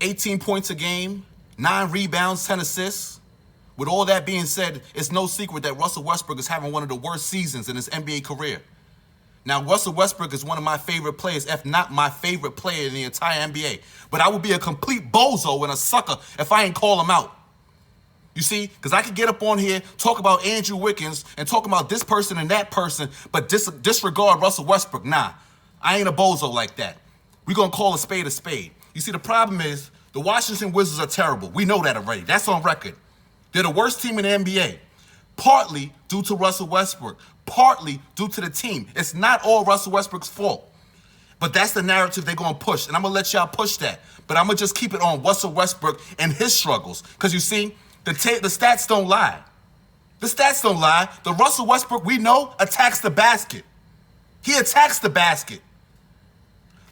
18 points a game, 9 rebounds, 10 assists. With all that being said, it's no secret that Russell Westbrook is having one of the worst seasons in his NBA career. Now, Russell Westbrook is one of my favorite players, if not my favorite player in the entire NBA. But I would be a complete bozo and a sucker if I ain't call him out. You see? Because I could get up on here, talk about Andrew Wiggins, and talk about this person and that person, but disregard Russell Westbrook. Nah, I ain't a bozo like that. We're going to call a spade a spade. You see, the problem is the Washington Wizards are terrible. We know that already. That's on record. They're the worst team in the NBA. Partly due to Russell Westbrook, partly due to the team. It's not all Russell Westbrook's fault. But that's the narrative they're going to push, and I'm going to let y'all push that. But I'm going to just keep it on Russell Westbrook and his struggles. Because you see, the stats don't lie. The stats don't lie. The Russell Westbrook we know attacks the basket. He attacks the basket.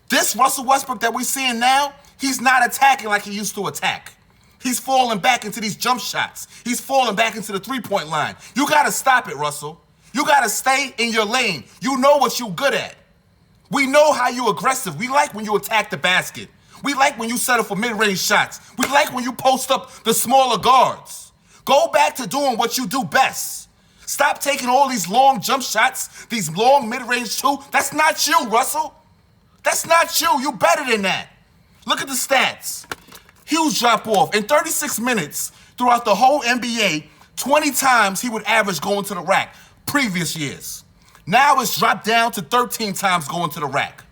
This Russell Westbrook that we're seeing now, he's not attacking like he used to attack. He's falling back into these jump shots. He's falling back into the three-point line. You got to stop it, Russell. You got to stay in your lane. You know what you're good at. We know how you aggressive. We like when you attack the basket. We like when you settle for mid-range shots. We like when you post up the smaller guards. Go back to doing what you do best. Stop taking all these long jump shots, these long mid-range too. That's not you, Russell. That's not you. You better than that. Look at the stats. Huge drop off. In 36 minutes throughout the whole NBA, 20 times he would average going to the rack previous years. Now it's dropped down to 13 times going to the rack.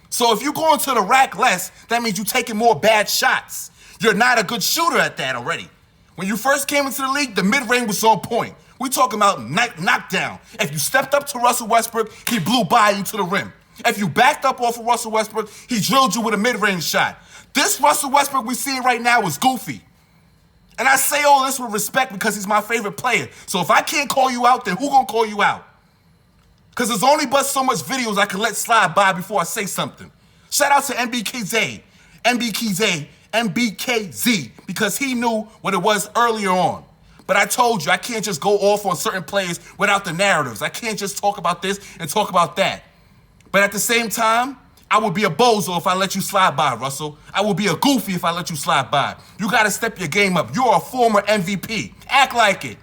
So if you're going to the rack less, that means you're taking more bad shots. You're not a good shooter at that already. When you first came into the league, the mid-range was on point. We're talking about knockdown. If you stepped up to Russell Westbrook, he blew by you to the rim. If you backed up off of Russell Westbrook, he drilled you with a mid-range shot. This Russell Westbrook we're seeing right now is goofy. And I say all this with respect because he's my favorite player. So if I can't call you out, then who gonna call you out? Because there's only but so much videos I can let slide by before I say something. Shout out to MBKZ, because he knew what it was earlier on. But I told you, I can't just go off on certain players without the narratives. I can't just talk about this and talk about that. But at the same time, I would be a bozo if I let you slide by, Russell. I would be a goofy if I let you slide by. You got to step your game up. You're a former MVP. Act like it.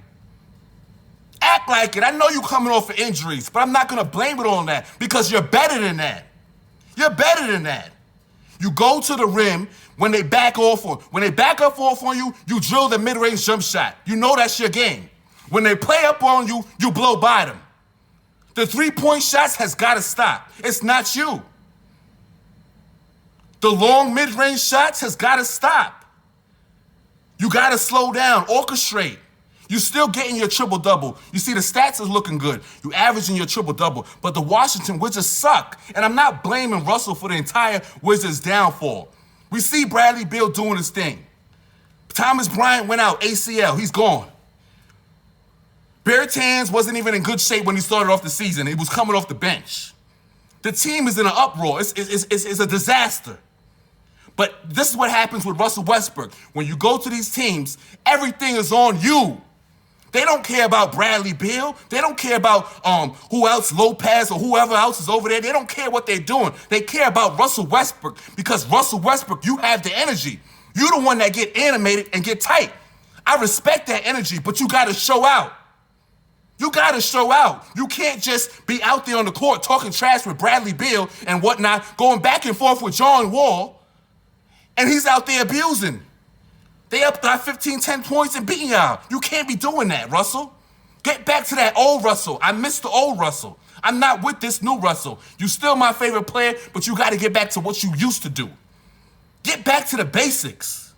Act like it. I know you're coming off of injuries, but I'm not going to blame it on that because you're better than that. You're better than that. You go to the rim when they back off on. When they back up off on you, you drill the mid-range jump shot. You know that's your game. When they play up on you, you blow by them. The three-point shots has got to stop. It's not you. The long mid-range shots has got to stop. You got to slow down, orchestrate. You're still getting your triple-double. You see, the stats is looking good. You averaging your triple-double. But the Washington Wizards suck. And I'm not blaming Russell for the entire Wizards' downfall. We see Bradley Beal doing his thing. Thomas Bryant went out, ACL. He's gone. Bertans wasn't even in good shape when he started off the season. He was coming off the bench. The team is in an uproar. It's a disaster. But this is what happens with Russell Westbrook. When you go to these teams, everything is on you. They don't care about Bradley Beal. They don't care about who else, Lopez or whoever else is over there. They don't care what they're doing. They care about Russell Westbrook because Russell Westbrook, you have the energy. You're the one that get animated and get tight. I respect that energy, but you got to show out. You got to show out. You can't just be out there on the court talking trash with Bradley Beal and whatnot, going back and forth with John Wall, and he's out there abusing. They up by 15, 10 points and beating y'all. You can't be doing that, Russell. Get back to that old Russell. I miss the old Russell. I'm not with this new Russell. You still my favorite player, but you got to get back to what you used to do. Get back to the basics.